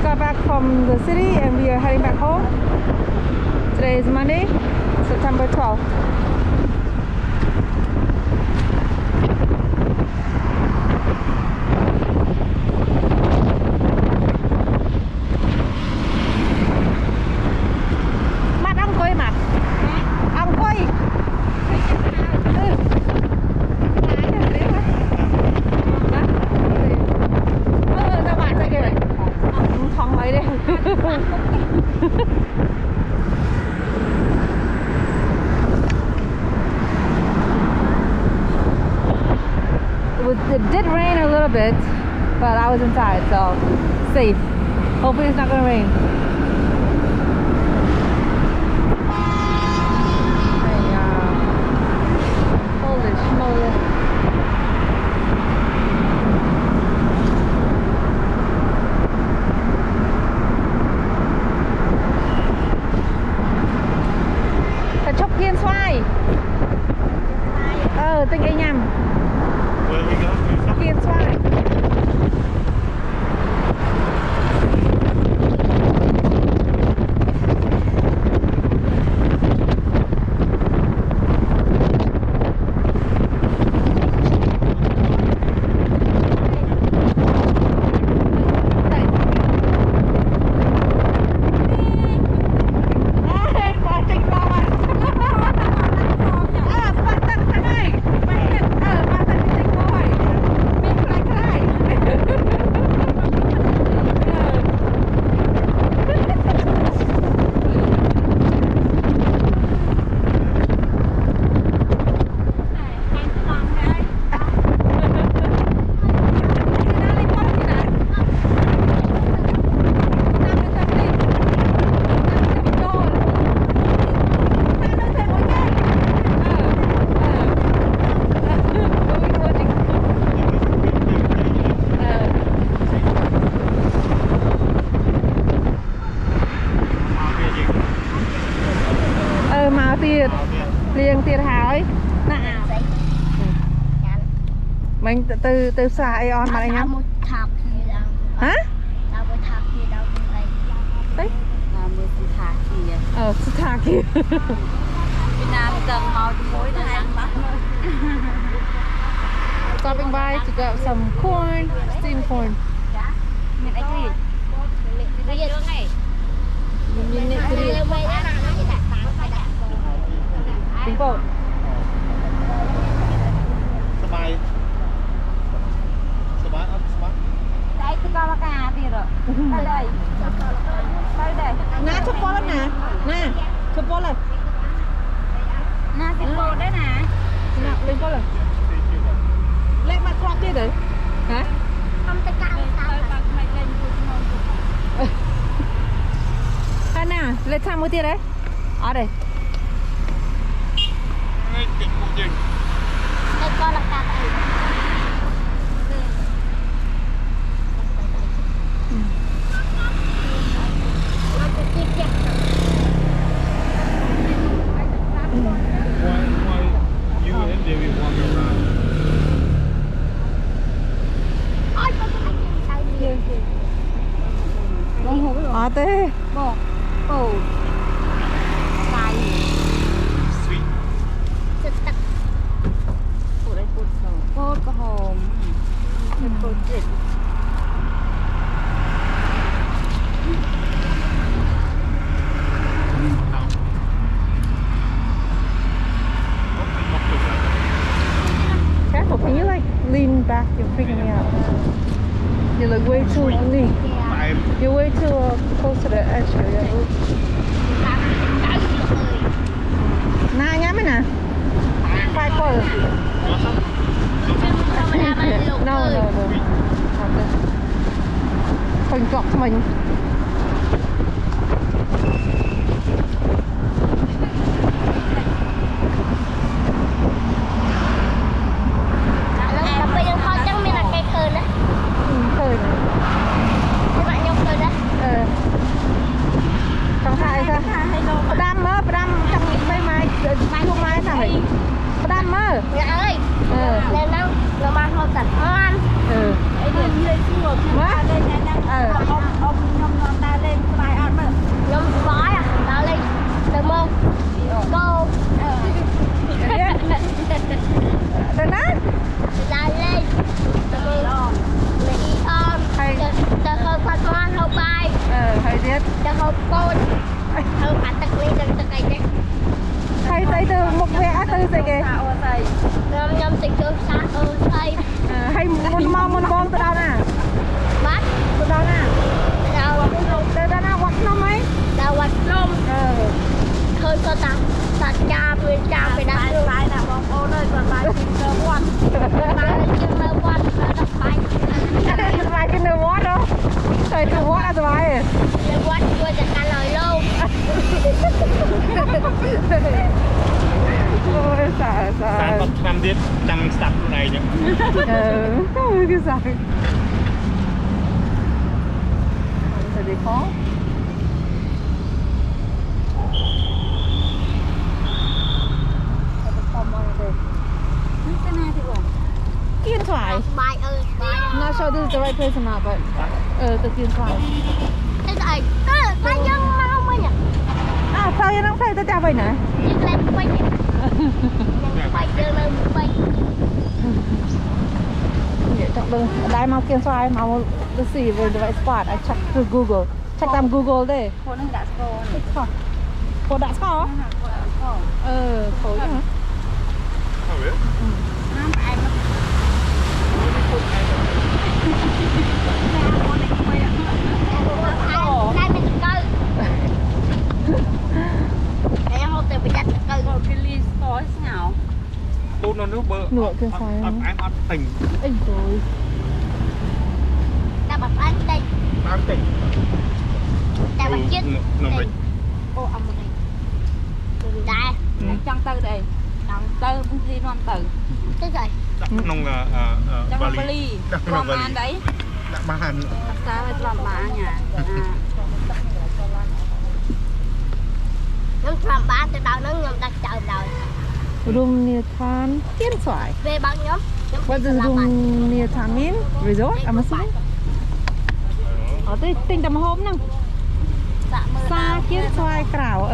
got back from the city and we are heading back home. Today is Monday, September 12th. It did rain a little bit, but I was inside, so safe. Hopefully it's not gonna rain. Holy schmoly. Phải chốc kiên xoay. Tinh ấy nhầm. Kiên xoay. Liền tiền hỏi mình từ xa ai on mà anh nhá hả đấy sư thà kia Việt Nam cần màu muối này stopping by to get some corn, steamed corn. Tính bộสบายđây tôi coi cà thì rồi đây nè chụp bó lên nè nè chụp bó lên nè chụp bó đấy nè lên bó lên lên mặt crop đi đấy hả không tay cao sao nè lên sang một tia đấy ở đây đây con là cà này. Thế bò bò cay sweet tắc của đây cốt có hòm cốt thịt Careful, can you like lean back? You're freaking me out. You look way too lean. You're way too close to the edge here. Nah, nhắm nè. Five quarter. No. Phần chọc mình. ô say nhâm tình yêu xa ô say hay muốn mong từ đâu nè bác từ đâu nè từ đâu nè quạt nông ấy quạt nông thôi có ta cha với cha phải đặt được bài nào bóng ô nơi còn bài kinh nơ quạt bài kinh nơ quạt bài kinh nơ quạt đâu thời kinh quạt là bài quạt vừaจะการlời luôn ôi sợ Sáng bọc tham tiết đang sắp lúc này nhé. Cái sợ thật bị khó Kiên Thoại. Not sure this is the right place or not, but the Kiên Thoại. Cái này có dân mau mới nhỉ? À, sao vậy? Nó phải tới chào vậy nè. Dân lên quay nhỉ? Quay dân lên quay. Trọng đừng, đây mau Kiên Thoại, mau let's see where the right spot. I check through Google. Checkតាម Google ទេ Côនឹងដាក់ស្គរនេះ cô đã có côដាក់ស្គរ khối hả? Không biết. ណាំឯងមកតែមិនទៅem hộp từ bị đặt từ cái ly có ngào Cô nó nước bơ. Nửa Kiên Thoại. Em ăn tỉnh. Ê rồi. ta bật ăn đây Ăn tỉnh. ta bật chết Nó mình. ô ông này đây Trong từ đây. Từ thì non từ. cái rồi Đặt nông là Trong Bali. Đặt nông Còn Bali. ăn đấy. Đặt ba hàn. Sao lại làm bà nhà? nó làm bán từ đầu nó nhầm đặt chờ rồi Room near Tan Kiên Thoại. về bao nhóm What does room near Tan mean? Resort? I'm assuming. Tinh tầm hôm nè. dạ mưa Xa Kiên Thoại Krảo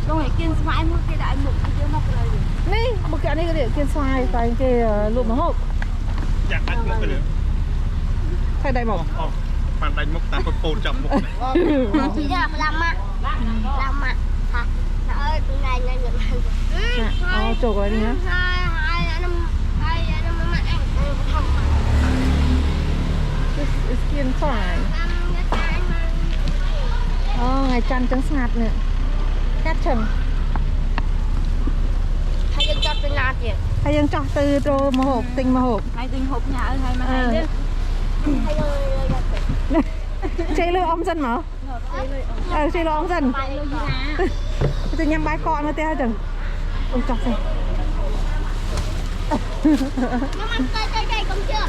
rồi kiên xoay một cái đại mục cái nó cái gì Nè, một cái này cái điện Kiên Thoại tại cái lụm mà hộp. Chắc đánh mốc cái nữa. Thay đại mộc. Bạn đánh mốc ta có cột chậm mốc này. chỉ là làm mà hả ơi này này Chụp rồi đi nhá. hai năm mà anh không This is Kiên Thoại. Ngày chăn trắng sạt nè. Cát trần. hay dân cho tôi làm gì Hay dân cho từ trô mà hộp, tinh mà hộp. hay tinh hộp nhà ơi hay mà hay chứ hay rồi Chơi lừa ông dân mà. Chơi lừa ông dân. bài lôi gì nè Tôi nhắm bái cọ nó teo chừng. Ôi chọc xem. nó ăn cây không chưa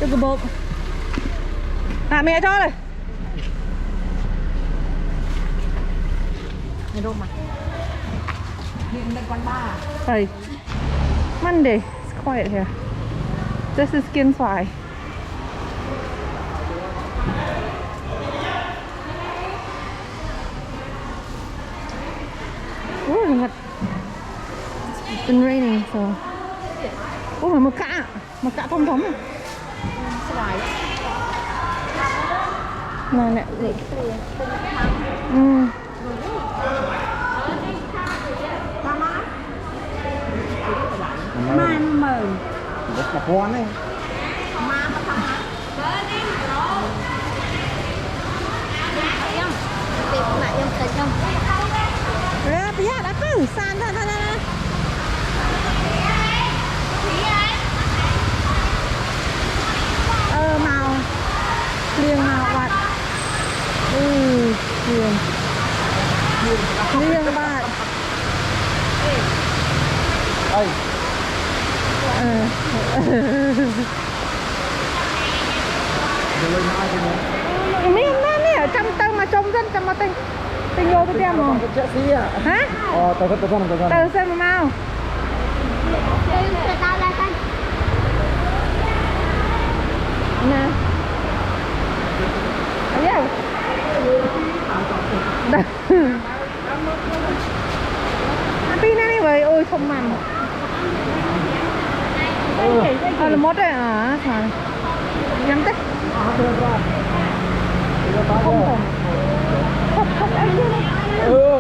Cái bột. Mẹ cho này. Này đâu mà. Hiện đang quán bar. Hey. Monday. It's quiet here. This is Kiên Thoại. It's been raining so. Một cạ thông thống này. Này nè. Man mờ. Rất là quan ấy. tìm lại em cần không Bây giờ đã cứ sàn thôi. Màu liền màu bạc liền bạc Ê. miếng nè trong tư mà trông dân trong mà tinh vô cái tem mà hả từ xem mà mau nè pin này vậy ôi không mặn là mốt đấy à nhắm tích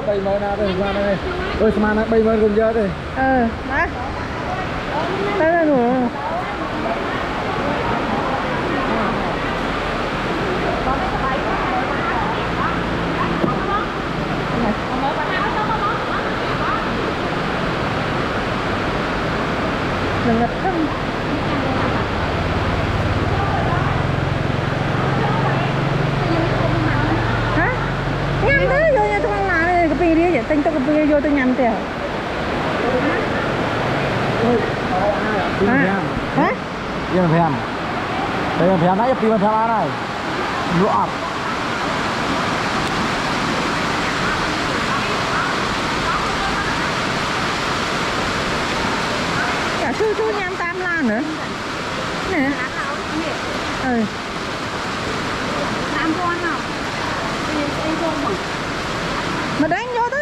Bây giờ nào đây ra đây. Ơi mà nó bây giờ cùng giờ đây. Đó. Đây là đủ. Đừng ngập thân. Hả? Nhắm thế vô nha, tôi ăn mà này, cái pin đi vậy, tinh tôi cái pin vô tôi nhắm tiền. Hả? Đây là phèn. Đây là phèn nãy pin phèn này. Lọ. Cả chú nhắm tam lan nữa. Nè. Ừ. Tam con nào? Mà đánh vô đó.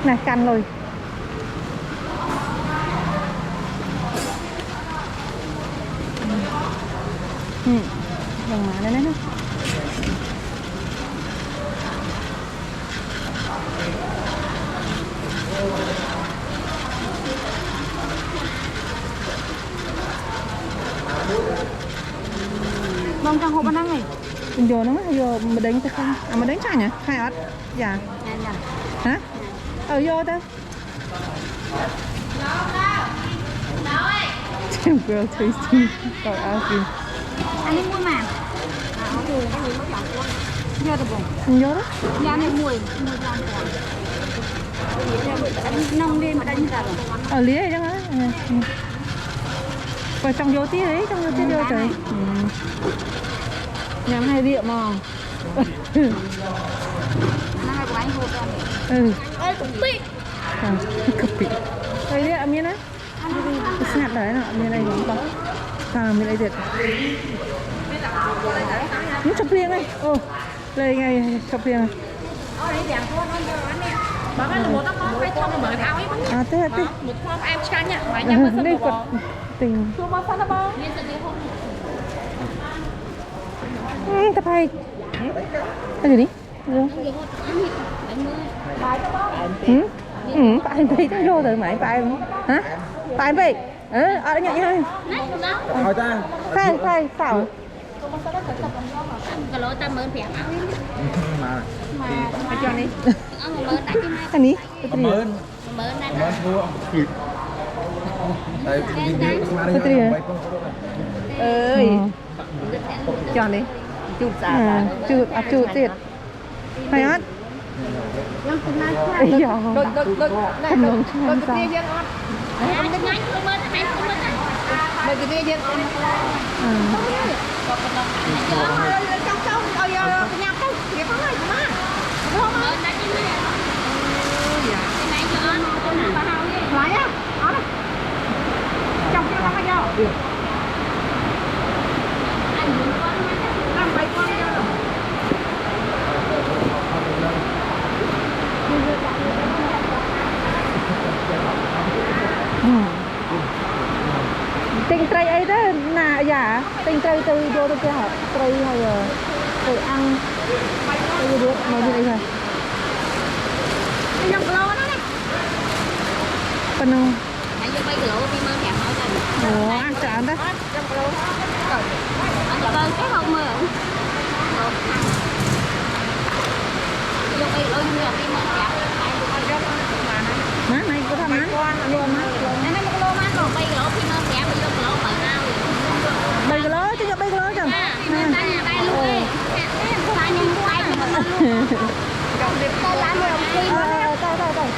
Này canh rồi. Dòng mà đây nó. Bông trong hộp ăn này. Mình vô nó vô mà đánh ta không? À mà đánh sao nhỉ? Khai ớt. Dạ. Hả? Vô ta. Girl tasting for asking. Anh đi mua mà. Vô được không? Mình vô đó. Giá này mùi ra còn. Nông đi mà đánh ra rồi. Ở lý này chắc á. Vào trong vô tí đấy, trong vô tí vô trời. Nhắm hay rượu mà. Nó hay của anh hộp ra. Ê, cục bị. Cục bị. Đây rượu miếng á. Snap đấy nọ, miếng đây không có. Miếng đây rượu. Nó chọc riêng đây. Đây ngay chọc riêng này. Bà ăn một tóc phải thơm mà mở áo ấy. À thế. Một phong em chán nhá, mà nhắm vào sân bò. Tình. Chua bò phân bò. Tập hay. Cái gì đi? Bài thấy cái lô rồi mày bài hả? Bài vậy? Ở nhận thôi. Hỏi ta. Khai sao? Cái lỗ ta mơn phèn áo ấy. Mà Cho đi. Ông mơn đã chứ mai. Cái ní? cảm ơn. Mơn đây. Cảm ơn thua. Đây đi. Ơi. Cho đi. Chụp giả. Chụp tiệt. Hay hết. Ây da. Không lộn không sao. Tinh trai ấy đó là dạ tinh trai từ vô tới học trai hay là từ ăn từ được mà đi đây rồi Anh dùng lô đó đi. bên đâu Anh dùng bay lô đi mơn phèn hỏi rồi. ủa ăn chán đó Anh dùng cái hộp mờ. Dùng bay lô dùng đi mơn phèn. má này có thằng má luôn má Anh nói một lô má còn bay lô đi mơn phèn bị dùng lô mở ao. bay cái lố chứ bay cái lố chẳng Tay luôn đi. Tay nhưng tay thì mình luôn. Tay làm rồi khi mà tay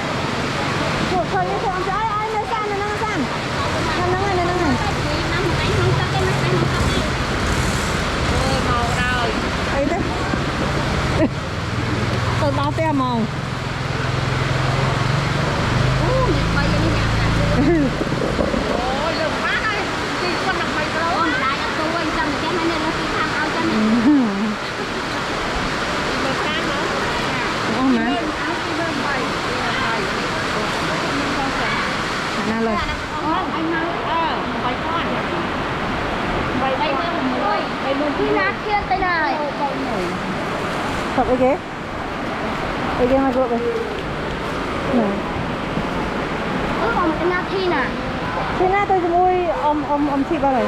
chuột thôi như thế trái ai nơi san này nó san nó ngay này năm tay không cho cái mắt tay không cho cái. Màu rồi. ấy đấy tôi bao te màu Bây giờ nó nhạt Ôi, lượm má đây. Đi con nằm bay cái lỗ. Con đại ở tôi quanh chân cái này nó khi tham ao chân. Một tháng nữa. má nát kia tới này. Thật cái ghế mà gộp này. Này. Còn một cái nát thi nè. Thế nào tôi mua ông thịt vào này.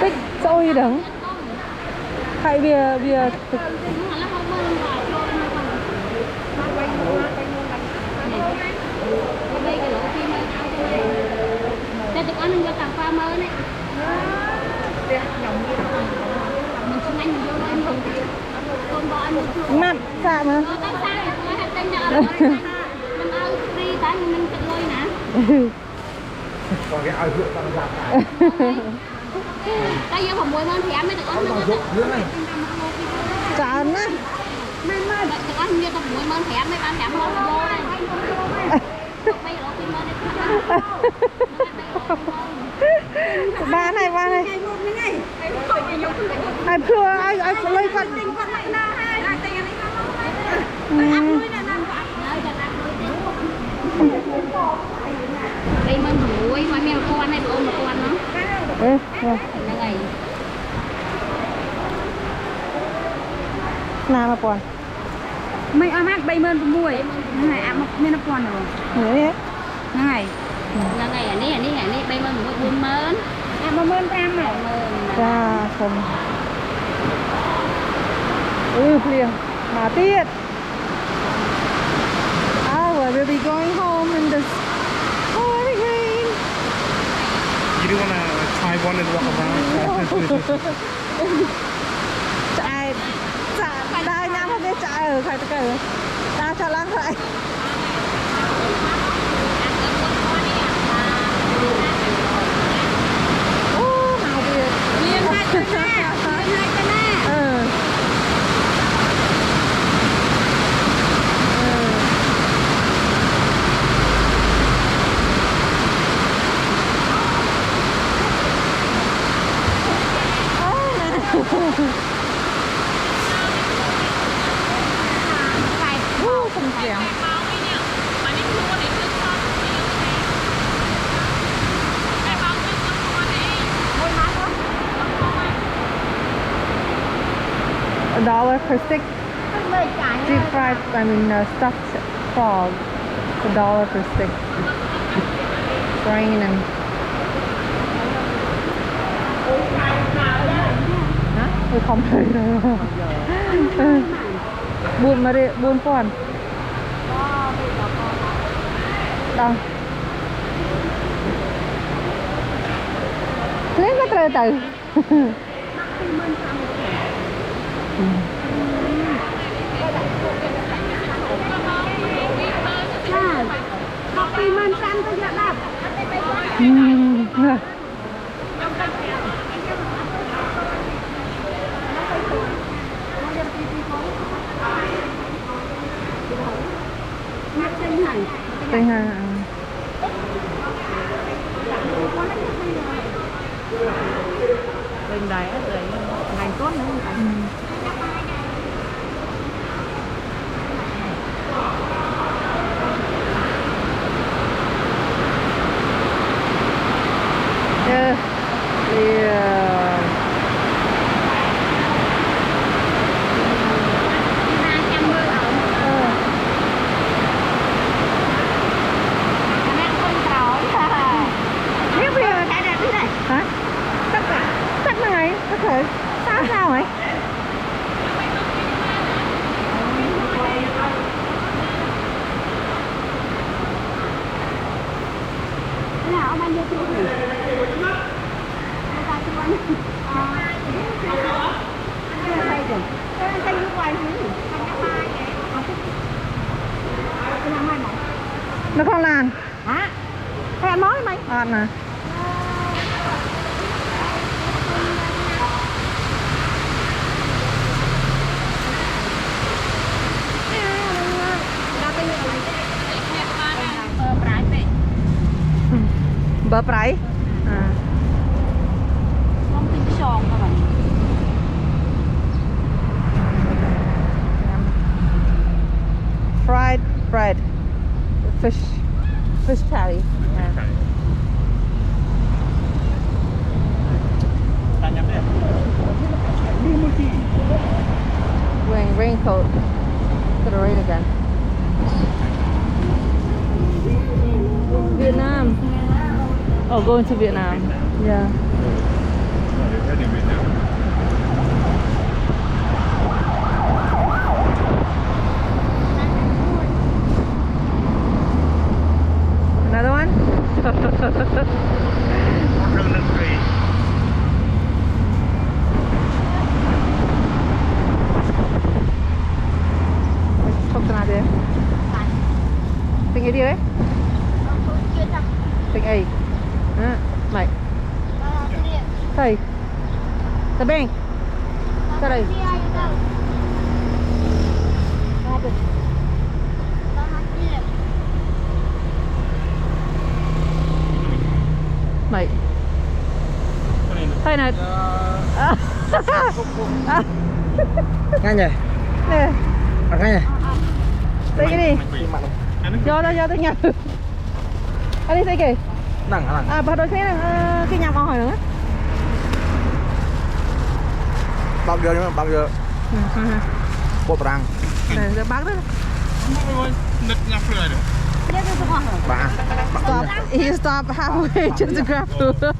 Tích sôi đắng. Hãy bia thực. Đây được ăn người tặng pha mơ này. Mình xin anh vô đây mình con bò ăn được. Mặn xạ mà. Mình ăn free tại mình tự lôi nè. Còn cái ao rượu tao làm Cái giờ phòng mùi mơn thì em mới được ăn. rượu dưới này. Chán á. Được ăn như tao mùi mơn thì em mới ăn thèm luôn vô đây. Bây giờ phim mơn đấy. Ba này. Ai thưa ai lấy phận. Đây mơn thủ muối mà mèo con này ôm một con nó. Ê, Như này. nào mà còn. Mấy am hát bay mơn muối. Này am men nó còn rồi. Đấy. Này. Như này ở đây bây mơn muối buôn mơn. Em mơn am này. Ra không. Liền. Mà tiết. We'll be going home in this pouring rain. You do wanna try one and walk around? Chạy đa nhắm không biết chạy ở khai tất cả đa cho lăng vậy. Ô màu Việt Liên hai cái nè. không kém. $1 per stick. Deep fried, stuffed frog. $1 per stick. It's raining. Hả? Tôi không thấy đâu. Buồn mà đi, buồn con. Đâu? Lấy cái từ từ. Kopi man san tôi đã đạp. Tinh hà. Bên đấy rồi ngành tốt nữa. Yeah. Yeah. Hả? Chắc là ngày có thể sao ấy? Nào bao nhiêu tiền? Nó không làm. Hả? Thế mới mày. Mà. bờ trái không tin sòn các bạn fried bread fish patty wearing raincoat to the rain again Vietnam oh going to Vietnam yeah another one chụp cái nào tình cái đi đấy tình ấy mày thầy tập bên ra đây mày thầy này Ngay nhỉ? nè Ngay nhỉ? đây cái đi do tôi nhập anh đi thấy kì Nặng bà đôi thế cái nhà hỏi nữa bao giờ nhưng mà bao giờ bột rang này giờ bác đó bà stop he stop halfway just to grab food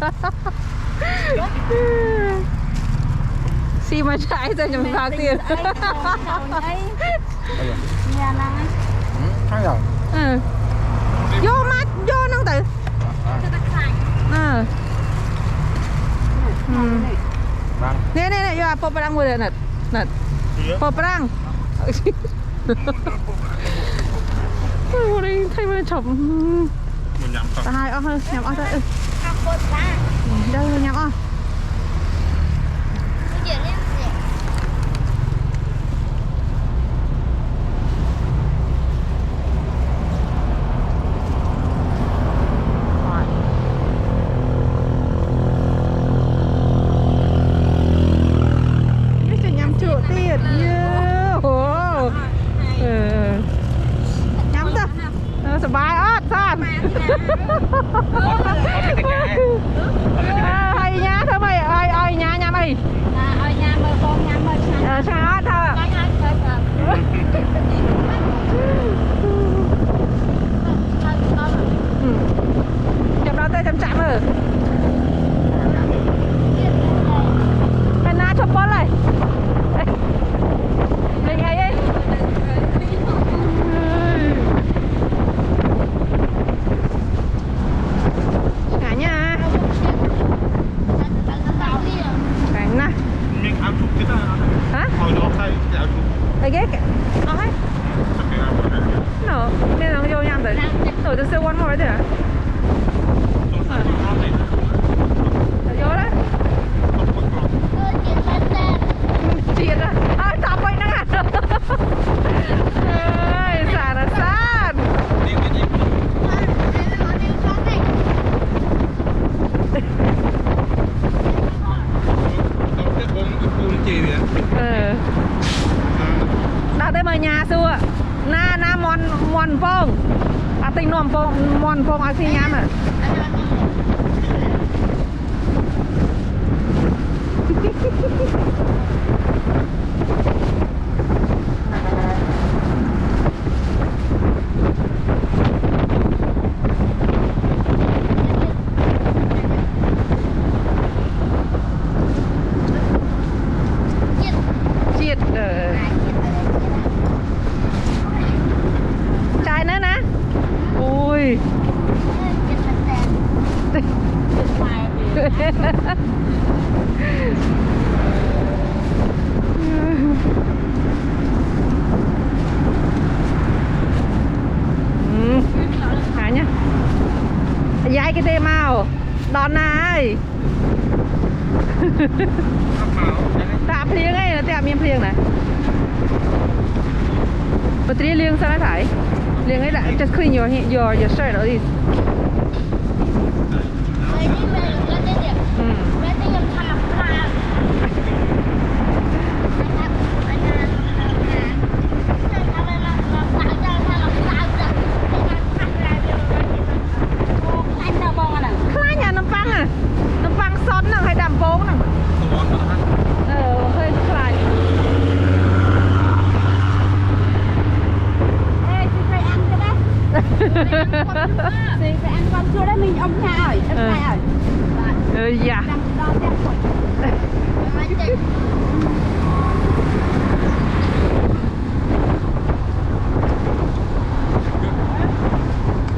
xì mà trái ra cho mình bao tiền nhà năng Khác rồi vô mắt vô năng tử nè nè vô po perang boleh nat nat po perang ôi thấy mà chọc ta hai ó hơi nhắm ó thôi đâu nhắm óสบายออดซ่านไอ้ยาทำไมไอ้ยาnhà mày ở nhà mơ con nhà mơ sao hết thôi chậm đó tay chậm chậm rồi cái ná chụp bó lại lên ngay đi I get it. Okay. No, they don't go down there. No, there's still one more right there. Vô đó. Chiệt à? Tạm vậy nè. Ơi, sàn là sàn. Đã tới mà nhà xưa na mòn phong à tình nòm phong mòn phong à xin nhám à chiết trai nữa nè ui hả nhá dạy cái tê màu đòn này tạm phiêng ấy là tạm miếng phiêng này bật tí liêng sao nó thải liêng ấy lại just clean your shirt or this thì phải ăn con chua đấy mình ông cha ơi em cha ơi dạ Mà chị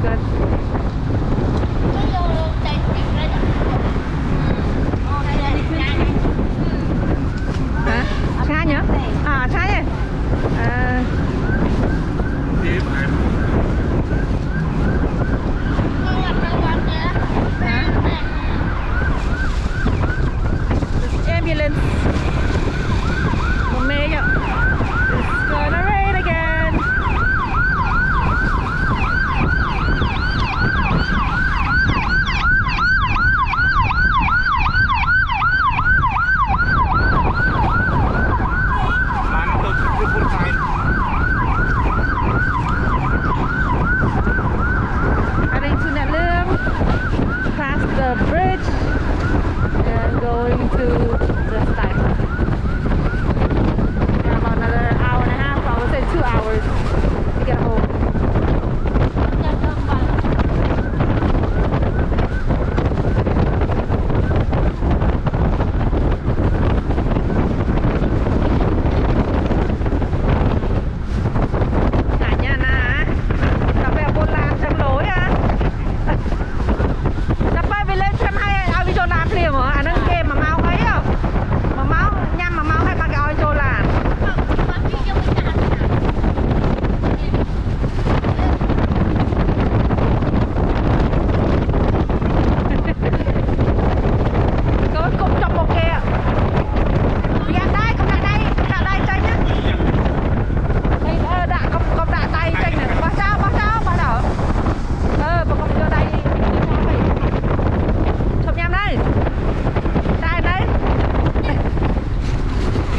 good cứ vô chạy ra chợ. Đây là hả xa nhở xa nhỉ ambulance một mê nhở it's gonna rain again heading to Nat Lương, past the bridge and going to the site. About another hour and a half, I would say 2 hours to get home. Cả nhà nè, cà phê Bôn Lan chân lối à. Cà phê về lên chân hay ao đi cho làm liền hả? À nó game mà mau ấy à? Mà máu nhăm mà máu hay mà cái ao cho làm. Có cục trong một kia. Dạ đây, không lại đây chơi nhá. Đây đã không đã tay tranh này. Bao sao bắt đầu. Mà không cho đây. Chụp nhầm đây. Đây đây.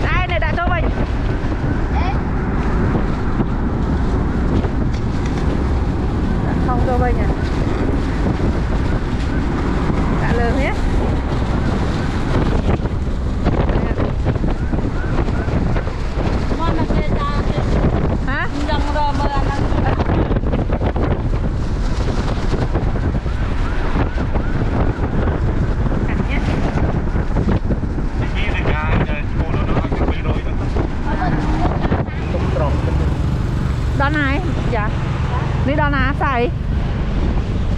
Đây này đã cho mình. Không cho mình à. Đã lường hết. Hả? Cắt nhé. Đó này, dạ. Đi đó nè, xài.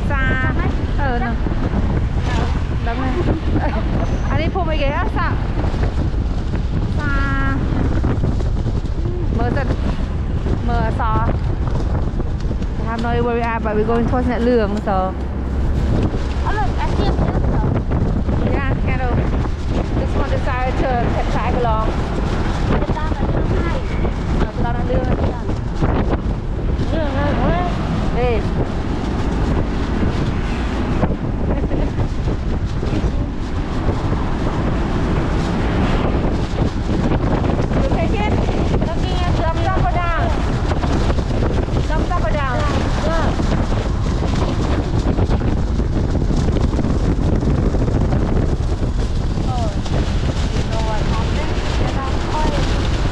Xa. Nè. Đúng này. Anh đi phụ mấy ghế á, xa. Xa. Mơ giật. Mơ xò. I have no idea where we are, but we're going towards Nat Lương, so. Yeah, kind of. Just one decided to tag along. Tao đang đưa. Đi. You take it? Jump up or down? Jump up or down?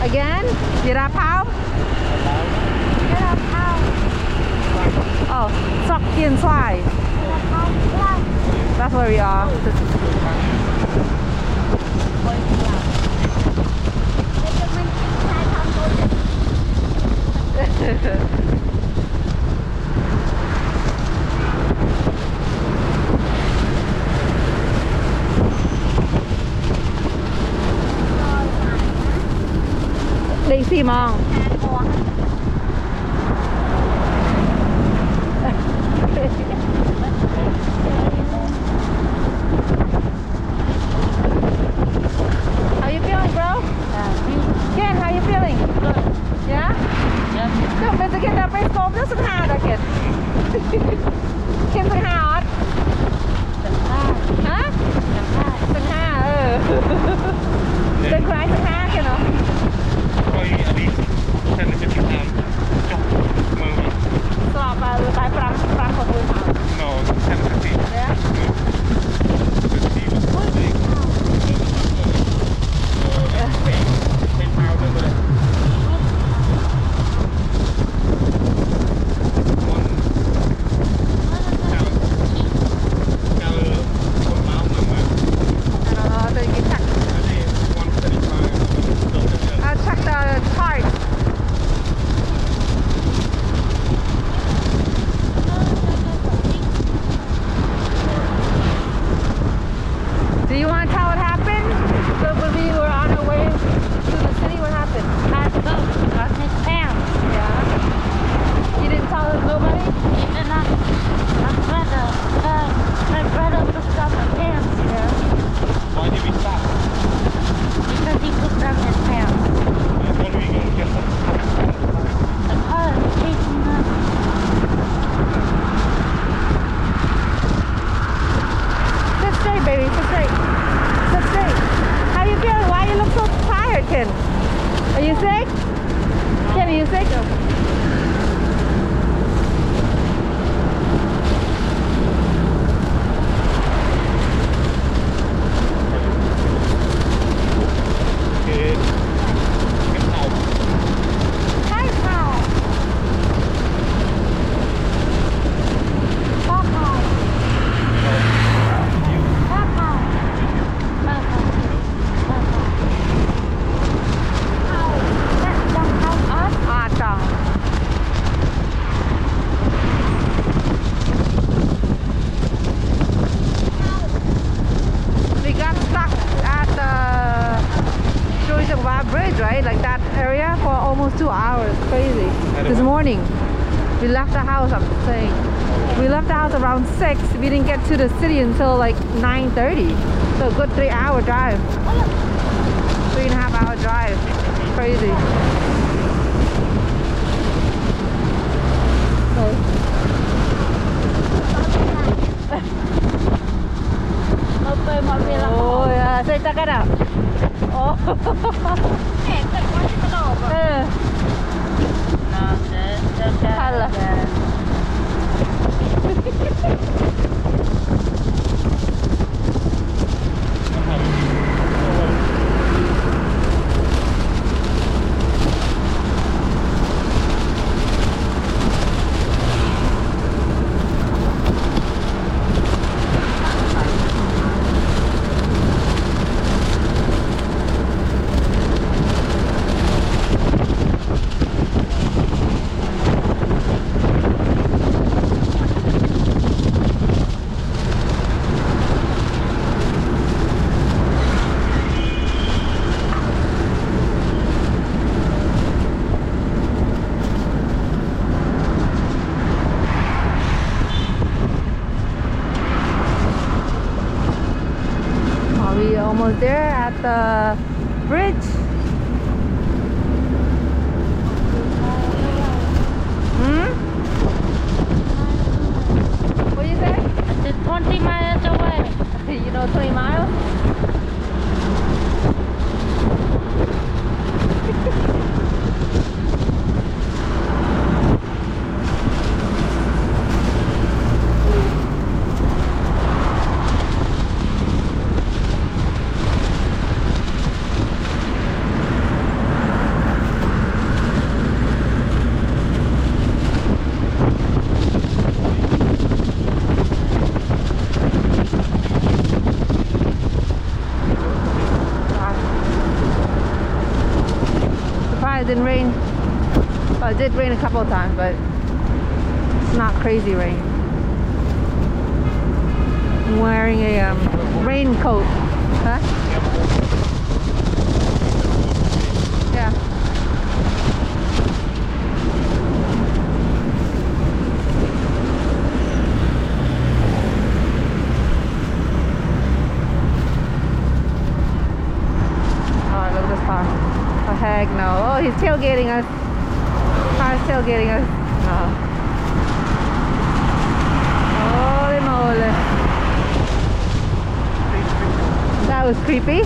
Again? Dira Pao? Oh, Sok Kien Swai. That's where we are. Đi xì mong. How you feeling, bro? Ken, how you feeling? Good. Yeah? Yeah. Không, bây giờ Ken đã phải cốm rất sẵn hà rồi Ken. Ken sẵn hà hả? Hả? Sẵn hà, Đừng có ai sẵn hà kìa nó. Stop, tại Frank của tôi hả? Yeah? music? We got stuck at the Choi Sang Va Bridge, right? Like that area for almost 2 hours. Crazy. This morning, we left the house, I'm saying. We left the house around 6. We didn't get to the city until like 9:30. So a good 3-hour drive. 3.5-hour drive. Crazy. Oh yeah, saya tak ada. Oh. Alah. Almost there at the bridge. What do you say? It's 20 miles away. You know 20 miles? It didn't rain. Well, it did rain a couple of times, but it's not crazy rain. I'm wearing a raincoat. Huh? Yeah. Oh, look at this car. Oh, heck no. Oh, he's tailgating us. Car's tailgating us. No. Holy moly. That was creepy.